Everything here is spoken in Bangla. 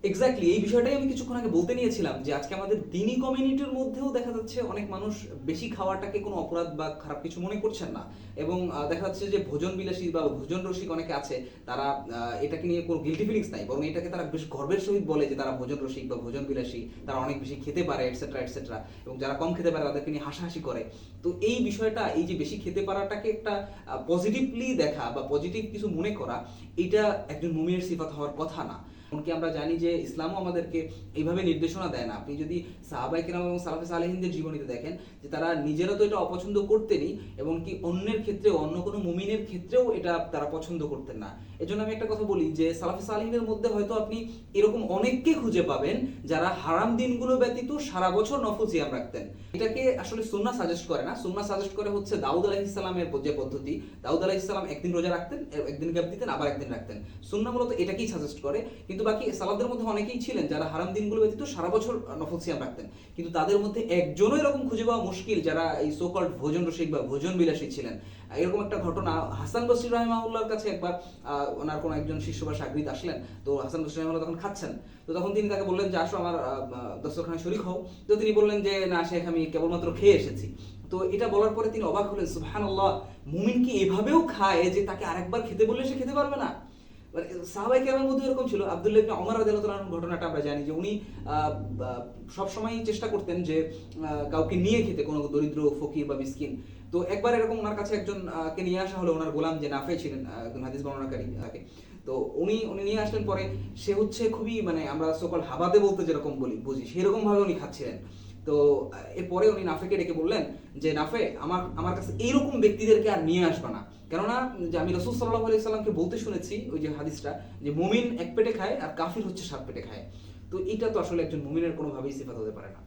এক্স্যাক্টলি এই বিষয়টাই আমি কিছুক্ষণ আগে বলতে নিয়েছিলাম যে আজকে আমাদের দিনী কমিউনিটির মধ্যেও দেখা যাচ্ছে অনেক মানুষ বেশি খাওয়াটাকে কোনো অপরাধ বা খারাপ কিছু মনে করছেন না। এবং দেখা যাচ্ছে যে ভোজন বিলাসী বা ভোজন রসিক অনেকে আছে, তারা এটাকে নিয়ে কোনো গিল্টি ফিলিংস নাই, বরং এটাকে তারা বেশ গর্বের সহিত বলে যে তারা ভোজন রসিক বা ভোজন বিলাসী, তারা অনেক বেশি খেতে পারে এটসেট্রা এটসেট্রা। এবং যারা কম খেতে পারে তাদেরকে নিয়ে হাসাহাসি করে। তো এই বিষয়টা, এই যে বেশি খেতে পারাটাকে একটা পজিটিভলি দেখা বা পজিটিভ কিছু মনে করা, এটা একজন মুমিনের সিফাত হওয়ার কথা না। এমনকি আমরা জানি যে ইসলামও আমাদেরকে এইভাবে নির্দেশনা দেয় না। আপনি যদি সাহাবায়ে কেরাম এবং সালাফে সালেহিনদের জীবনীতে দেখেন যে তারা নিজেরা তো এটা অপছন্দ করতেনই, এবং কি অন্যের ক্ষেত্রেও, অন্য কোনো মুমিনের ক্ষেত্রেও এটা তারা পছন্দ করতেন না। এজন্য আমি একটা কথা বলি যে সালাফে সালেহিনদের মধ্যে হয়তো আপনি এরকম অনেককে খুঁজে পাবেন যারা হারাম দিনগুলো ব্যতীত সারা বছর নফল সিয়াম রাখতেন। এটাকে আসলে সুন্নাহ সাজেস্ট করে না। সুন্নাহ সাজেস্ট করে হচ্ছে দাউদ আলাইহিস সালামের যে পদ্ধতি। দাউদ আলাইহিস সালাম একদিন রোজা রাখতেন, একদিন গ্যাপ দিতেন, আবার একদিন রাখতেন। সুন্নাহ মূলত এটাকেই সাজেস্ট করে। কিন্তু বাকি সালাফদের মধ্যে অনেকেই ছিলেন যারা হারাম দিনগুলো ব্যতীত সারা বছর নফল সিয়াম রাখতেন। কিন্তু তাদের মধ্যে একজনও এরকম খুঁজে পাওয়া মুশকিল যারা এই সো কল্ড ভোজন রসিক বা ভোজন বিলাসী ছিলেন। এরকম একটা ঘটনা হাসান বসরি রাহিমাহুল্লাহর কাছে একবার ওনার কোনো একজন শিষ্য বা শাগরিদ আসলেন। তো হাসান বসরি রাহিমাহুল্লাহ তখন খাচ্ছেন। তো তখন তিনি তাকে বললেন যে আসো আমার দস্তরখানায় শরীক হও। তো তিনি বললেন যে না শেখ, আমি কেবলমাত্র খেয়ে এসেছি। তো এটা বলার পরে তিনি অবাক হলেন, সুবহানাল্লাহ, মুমিন কি এভাবেও খায় যে তাকে আরেকবার খেতে বললে সে খেতে পারবে না? মানে সাহাবায়ে কেরামের মধ্যে এরকম ছিল। আব্দুল্লাহ ইবনে ওমর রাদিয়াল্লাহু তাআলার ঘটনাটা আমরা জানি যে উনি সব সময় চেষ্টা করতেন যে কাউকে নিয়ে খেতে, কোনো দরিদ্র ফকির বা মিসকিন। তো একবার এরকম ওনার কাছে একজন কে নিয়ে আসা হলো, ওনার গোলাম যে নাফে ছিলেন, একজন হাদিস বর্ণনাকারী তাকে। তো উনি উনি নিয়ে আসলেন। পরে সে হচ্ছে খুবই, মানে আমরা সকল হাবাদে বলতে যেরকম বুঝি সেরকম ভাবে উনি খাচ্ছিলেন। তো এরপরে উনি নাফেকে ডেকে বললেন যে নাফে, আমার আমার কাছে এইরকম ব্যক্তিদেরকে আর নিয়ে আসবা না। কেননা যে আমি রাসূল সাল্লাল্লাহু আলাইহি সাল্লামকে বলতে শুনেছি ওই যে হাদিসটা, যে মুমিন এক পেটে খায় আর কাফির হচ্ছে 7 পেটে খায়। তো এটা তো আসলে একজন মুমিনের কোনোভাবেই সিফাত হতে পারে না।